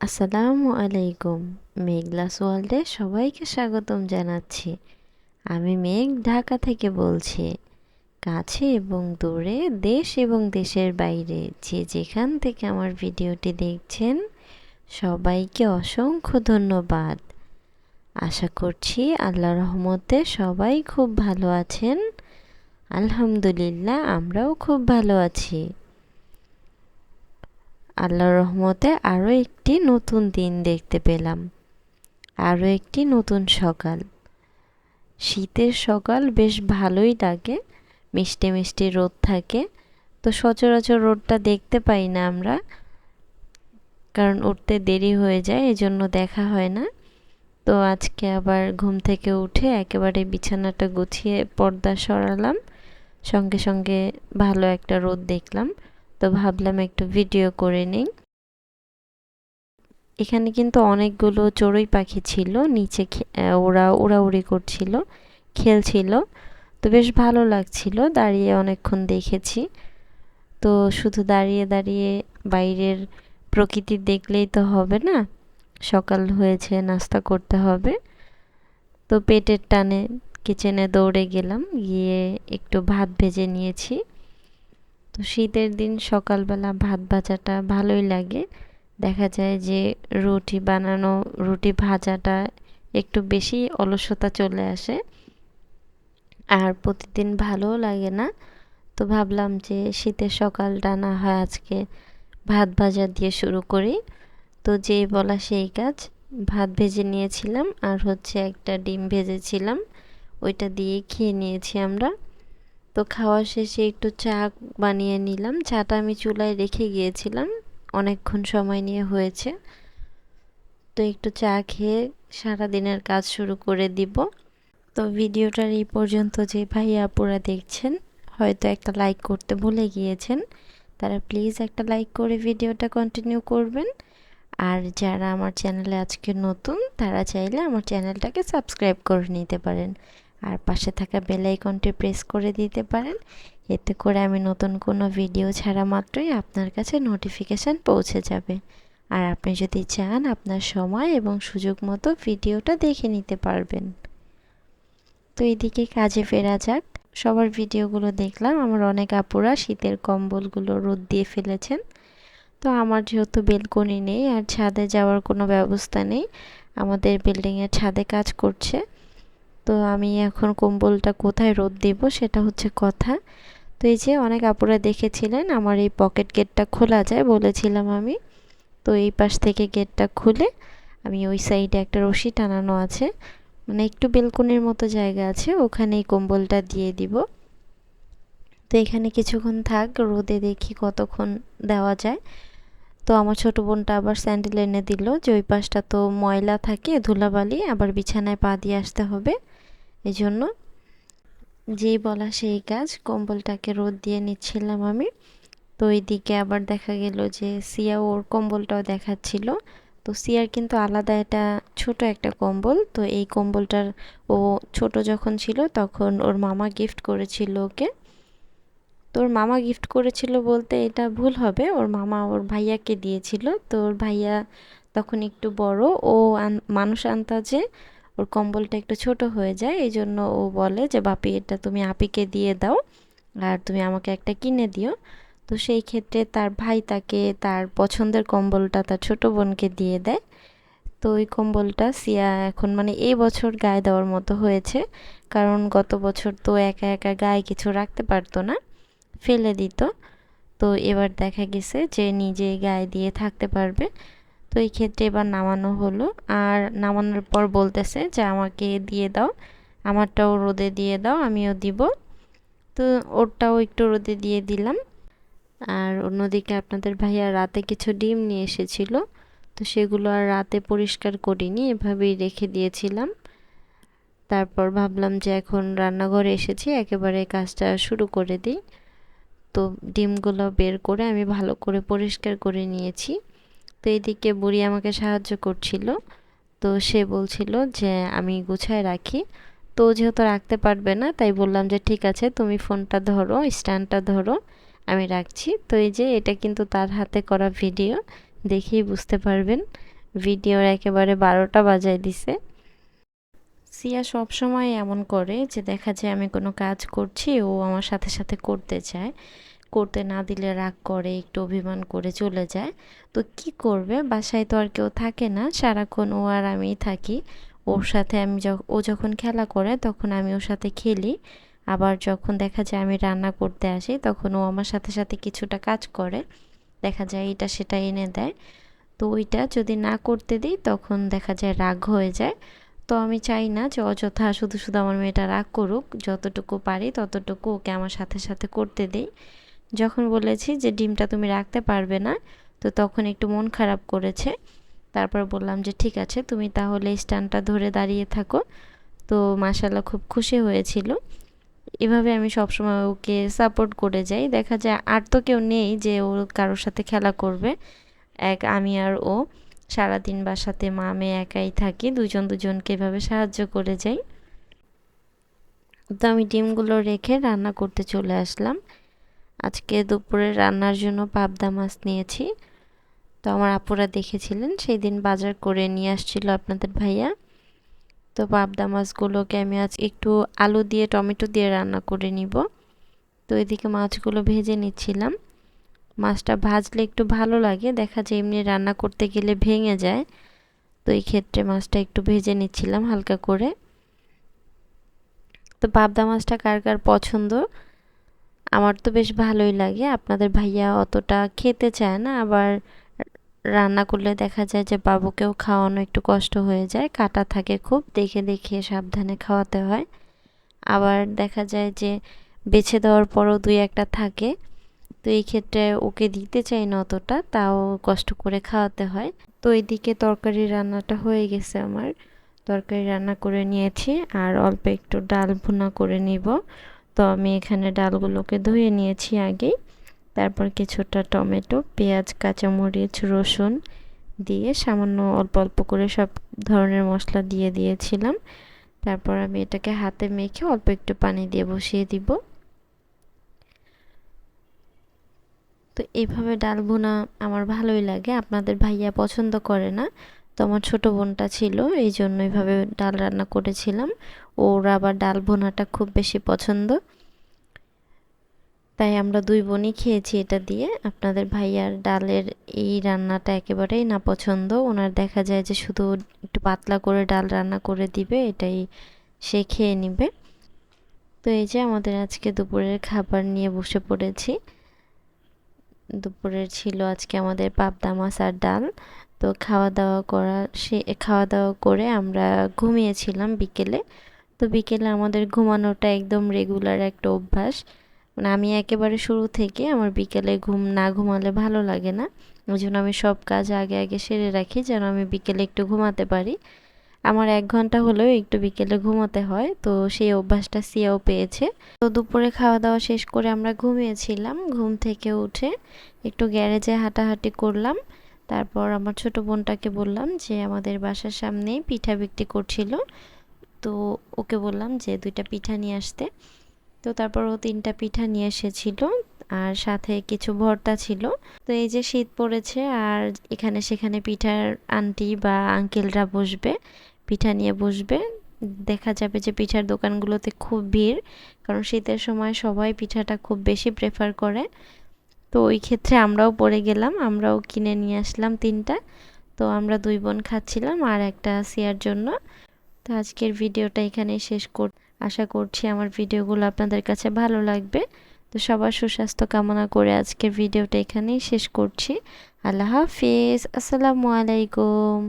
আসসালামু আলাইকুম। মেঘলাস ওয়ার্ল্ডে সবাইকে স্বাগতম জানাচ্ছি। আমি মেঘ, ঢাকা থেকে বলছি। কাছে এবং দূরে, দেশ এবং দেশের বাইরে যে যেখান থেকে আমার ভিডিওটি দেখছেন, সবাইকে অসংখ্য ধন্যবাদ। আশা করছি আল্লাহর রহমতে সবাই খুব ভালো আছেন। আলহামদুলিল্লাহ, আমরাও খুব ভালো আছি। আল্লাহর রহমতে আরও একটি নতুন দিন দেখতে পেলাম, আরও একটি নতুন সকাল। শীতের সকাল বেশ ভালোই লাগে, মিষ্টি মিষ্টি রোদ থাকে। তো সচরাচর রোদটা দেখতে পাই না আমরা, কারণ উঠতে দেরি হয়ে যায়, এজন্য দেখা হয় না। তো আজকে আবার ঘুম থেকে উঠে একেবারে বিছানাটা গুছিয়ে পর্দা সরালাম, সঙ্গে সঙ্গে ভালো একটা রোদ দেখলাম। তো ভাবলাম একটু ভিডিও করে নিই। এখানে কিন্তু অনেকগুলো চড়ুই পাখি ছিল, নিচে ওরা উড়াউড়ি করছিল, খেলছিল। তো বেশ ভালো লাগছিল, দাঁড়িয়ে অনেকক্ষণ দেখেছি। তো শুধু দাঁড়িয়ে দাঁড়িয়ে বাইরের প্রকৃতি দেখলেই তো হবে না, সকাল হয়েছে, নাস্তা করতে হবে। তো পেটের টানে কিচেনে দৌড়ে গেলাম, গিয়ে একটু ভাত ভেজে নিয়েছি। তো শীতের দিন সকালবেলা ভাত ভাজাটা ভালোই লাগে। দেখা যায় যে রুটি ভাজাটা একটু বেশি অলসতা চলে আসে, আর প্রতিদিন ভালোও লাগে না। তো ভাবলাম যে শীতের সকালটা না হয় আজকে ভাত ভাজা দিয়ে শুরু করি। তো যেই বলা সেই কাজ, ভাত ভেজে নিয়েছিলাম আর হচ্ছে একটা ডিম ভেজেছিলাম, ওইটা দিয়ে খেয়ে নিয়েছি আমরা। তো খাওয়া শেষে একটু চা বানিয়ে নিলাম। চাটা আমি চুলায় রেখে গিয়েছিলাম, অনেকক্ষণ সময় নিয়ে হয়েছে। তো একটু চা খেয়ে সারাদিনের কাজ শুরু করে দিব। তো ভিডিওটার এই পর্যন্ত যে ভাইয়া আপুরা দেখছেন, হয়তো একটা লাইক করতে ভুলে গিয়েছেন, তারা প্লিজ একটা লাইক করে ভিডিওটা কন্টিনিউ করবেন। আর যারা আমার চ্যানেলে আজকে নতুন, তারা চাইলে আমার চ্যানেলটাকে সাবস্ক্রাইব করে নিতে পারেন, আর পাশে থাকা বেল আইকনটি প্রেস করে দিতে পারেন। এতে করে আমি নতুন কোনো ভিডিও ছাড়া মাত্রই আপনার কাছে নোটিফিকেশান পৌঁছে যাবে। আর আপনি যদি চান, আপনার সময় এবং সুযোগ মতো ভিডিওটা দেখে নিতে পারবেন। তো এদিকে কাজে ফেরা যাক। সবার ভিডিওগুলো দেখলাম, আমার অনেক আপুরা শীতের কম্বলগুলো রোদ দিয়ে ফেলেছেন। তো আমার যেহেতু বেলকনি নেই আর ছাদে যাওয়ার কোনো ব্যবস্থা নেই, আমাদের বিল্ডিংয়ের ছাদে কাজ করছে। তো আমি এখন কম্বলটা কোথায় রোদ দিব সেটা হচ্ছে কথা। তো এই যে অনেক আপুরা দেখেছিলেন আমার এই পকেট গেটটা খোলা যায় বলেছিলাম আমি। তো এই পাশ থেকে গেটটা খুলে আমি ওই সাইডে একটা রশি টানানো আছে, মানে একটু বেলকনির মতো জায়গা আছে, ওখানে এই কম্বলটা দিয়ে দিব। তো এখানে কিছুক্ষণ থাক, রোদে দেখি কতক্ষণ দেওয়া যায়। তো আমার ছোট বোনটা আবার স্যান্ডেল এনে দিল, যে ওই পাশটা তো ময়লা থাকে, ধুলাবালি, আবার বিছানায় পা দিয়ে আসতে হবে, এই জন্য যেই বলা সেই কাজ, কম্বলটাকে রোদ দিয়ে নিচ্ছিলাম আমি। তো এইদিকে আবার দেখা গেল যে সিয়া ওর কম্বলটাও দেখাচ্ছিল। তো সিয়ার কিন্তু আলাদা এটা ছোট একটা কম্বল। তো এই কম্বলটার ও ছোট যখন ছিল তখন ওর মামা গিফট করেছিল ওকে। তো ওর মামা গিফট করেছিল বলতে এটা ভুল হবে, ওর মামা ওর ভাইয়াকে দিয়েছিল। তো ওর ভাইয়া তখন একটু বড়, ও মানুষ আন্দাজে ওর কম্বলটা একটু ছোট হয়ে যায়, এই জন্য ও বলে যে বাপি এটা তুমি আপিকে দিয়ে দাও, আর তুমি আমাকে একটা কিনে দিও। তো সেই ক্ষেত্রে তার ভাই তাকে তার পছন্দের কম্বলটা তার ছোট বোনকে দিয়ে দেয়। তো ওই কম্বলটা সিয়া এখন মানে এই বছর গায়ে দেওয়ার মতো হয়েছে, কারণ গত বছর তো একা একা গায়ে কিছু রাখতে পারতো না, ফেলে দিত। তো এবার দেখা গেছে যে নিজে গায়ে দিয়ে থাকতে পারবে। তো এই ক্ষেত্রে এবার নামানো হলো, আর নামানোর পর বলতেছে যে আমাকে দিয়ে দাও, আমারটাও রোদে দিয়ে দাও, আমিও দিব। তো ওরটাও একটু রোদে দিয়ে দিলাম। আর অন্যদিকে আপনাদের ভাইয়া রাতে কিছু ডিম নিয়ে এসেছিল, তো সেগুলো আর রাতে পরিষ্কার করিনি, এভাবেই রেখে দিয়েছিলাম। তারপর ভাবলাম যে এখন রান্নাঘরে এসেছি, একেবারে কাজটা শুরু করে দিই। তো ডিমগুলো বের করে আমি ভালো করে পরিষ্কার করে নিয়েছি। তো এদিকে বুড়ি আমাকে সাহায্য করছিল। তো সে বলছিল যে আমি গুছায় রাখি। তো যেহেতু রাখতে পারবে না, তাই বললাম যে ঠিক আছে, তুমি ফোনটা ধরো, স্ট্যান্ডটা ধরো, আমি রাখছি। তো এই যে এটা কিন্তু তার হাতে করা ভিডিও, দেখেই বুঝতে পারবেন ভিডিওর একেবারে 12টা বাজায় দিছে। সিয়া সবসময় এমন করে যে দেখা যায় আমি কোনো কাজ করছি, ও আমার সাথে সাথে করতে চায়, করতে না দিলে রাগ করে, একটু অভিমান করে চলে যায়। তো কি করবে, বাসায় তো আর কেউ থাকে না, সারাক্ষণ ও আর আমিই থাকি। ওর সাথে ও যখন খেলা করে তখন আমি ওর সাথে খেলি, আবার যখন দেখা যায় আমি রান্না করতে আসি তখন ও আমার সাথে সাথে কিছুটা কাজ করে, দেখা যায় এটা সেটা এনে দেয়। তো ওইটা যদি না করতে দিই তখন দেখা যায় রাগ হয়ে যায়। তো আমি চাই না যে অযথা শুধু শুধু আমার মেয়েটা রাগ করুক, যতটুকু পারি ততটুকু ওকে আমার সাথে সাথে করতে দিই। যখন বলেছি যে ডিমটা তুমি রাখতে পারবে না, তো তখন একটু মন খারাপ করেছে। তারপর বললাম যে ঠিক আছে, তুমি তাহলে স্ট্যান্ডটা ধরে দাঁড়িয়ে থাকো। তো মাশাআল্লাহ খুব খুশি হয়েছিল। এভাবে আমি সবসময় ওকে সাপোর্ট করে যাই। দেখা যায় আর তো কেউ নেই যে ও কারোর সাথে খেলা করবে, আমি আর ও সারাদিন বাসাতে মা মেয়ে একাই থাকি, দুজন দুজনকে এভাবে সাহায্য করে যাই। তো আমি ডিমগুলো রেখে রান্না করতে চলে আসলাম। আজকে দুপুরে রান্নার জন্য পাবদা মাছ নিয়েছি। তো আমার আপুরা দেখেছিলেন সেই দিন বাজার করে নিয়ে আসছিল আপনাদের ভাইয়া। তো পাবদা মাছগুলোকে আমি আজ একটু আলু দিয়ে টমেটো দিয়ে রান্না করে নিব। তো এদিকে মাছগুলো ভেজে নিচ্ছিলাম। মাছটা ভাজলে একটু ভালো লাগে, দেখা যায় এমনি রান্না করতে গেলে ভেঙে যায়। তো এই ক্ষেত্রে মাছটা একটু ভেজে নিচ্ছিলাম হালকা করে। তো পাবদা মাছটা কার কার পছন্দ, আমার তো বেশ ভালোই লাগে। আপনাদের ভাইয়া অতটা খেতে চায় না, আবার রান্না করলে দেখা যায় যে বাবুকেও খাওয়ানো একটু কষ্ট হয়ে যায়, কাটা থাকে খুব, দেখে দেখে সাবধানে খাওয়াতে হয়। আবার দেখা যায় যে বেছে দেওয়ার পরও দুই একটা থাকে, তো এই ক্ষেত্রে ওকে দিতে চাই না অতটা, তাও কষ্ট করে খাওয়াতে হয়। তো এইদিকে তরকারি রান্নাটা হয়ে গেছে আমার, তরকারি রান্না করে নিয়েছি আর অল্প একটু ডাল ভুনা করে নিব। তো আমি এখানে ডালগুলোকে ধুয়ে নিয়েছি আগেই, তারপর কিছুটা টমেটো, পেঁয়াজ, কাঁচামরিচ, রসুন দিয়ে সামান্য অল্প অল্প করে সব ধরনের মশলা দিয়ে দিয়েছিলাম। তারপর আমি এটাকে হাতে মেখে অল্প একটু পানি দিয়ে বসিয়ে দিব। তো এইভাবে ডাল ভুনা আমার ভালোই লাগে, আপনাদের ভাইয়া পছন্দ করে না। তো আমার ছোট বোনটা ছিল, এই জন্য এইভাবে ডাল রান্না করেছিলাম। ওর আবার ডাল ভুনাটা খুব বেশি পছন্দ, তাই আমরা দুই বোনই খেয়েছি এটা দিয়ে। আপনাদের ভাইয়ার ডালের এই রান্নাটা একেবারেই না পছন্দ, ওনার দেখা যায় যে শুধু একটু পাতলা করে ডাল রান্না করে দিবে, এটাই সে খেয়ে নিবে। তো এই যে আমাদের আজকে দুপুরের খাবার নিয়ে বসে পড়েছি। দুপুরের ছিল আজকে আমাদের পাবদা মাছ আর ডাল। তো খাওয়া দাওয়া করে আমরা ঘুমিয়েছিলাম বিকেলে। তো বিকেলে আমাদের ঘুমানোটা একদম রেগুলার একটা অভ্যাস, মানে আমি একেবারে শুরু থেকে আমার বিকেলে ঘুম না ঘুমালে ভালো লাগে না। ওই জন্য আমি সব কাজ আগে আগে সেরে রাখি যেন আমি বিকেলে একটু ঘুমাতে পারি। আমার 1 ঘন্টা হলেও একটু বিকেলে ঘুমোতে হয়, তো সেই অভ্যাসটা সিয়াও পেয়েছে। তো দুপুরে খাওয়া দাওয়া শেষ করে আমরা ঘুমিয়েছিলাম, ঘুম থেকে উঠে একটু গ্যারেজে হাঁটাহাঁটি করলাম। তারপর আমার ছোট বোনটাকে বললাম যে আমাদের বাসার সামনেই পিঠা বিক্রি করছিল, তো ওকে বললাম যে 2টা পিঠা নিয়ে আসতে। তো তারপর ও 3টা পিঠা নিয়ে এসেছিল, আর সাথে কিছু ভর্তা ছিল। তো এই যে শীত পড়েছে আর এখানে সেখানে পিঠার আন্টি বা আঙ্কেলরা বসবে, পিঠা নিয়ে বসবে। দেখা যাবে যে পিঠার দোকানগুলোতে খুব ভিড়, কারণ শীতের সময় সবাই পিঠাটা খুব বেশি প্রেফার করে। তো ওই ক্ষেত্রে আমরাও পড়ে গেলাম, আমরাও কিনে নিয়ে আসলাম 3টা। তো আমরা দুই বোন খাচ্ছিলাম আর একটা সিয়ার জন্য। তো আজকের ভিডিওটা এখানেই শেষ আশা করছি আমার ভিডিওগুলো আপনাদের কাছে ভালো লাগবে। তো সবার সুস্বাস্থ্য কামনা করে আজকের ভিডিওটা এখানেই শেষ করছি। আল্লাহ হাফিজ, আসসালামু আলাইকুম।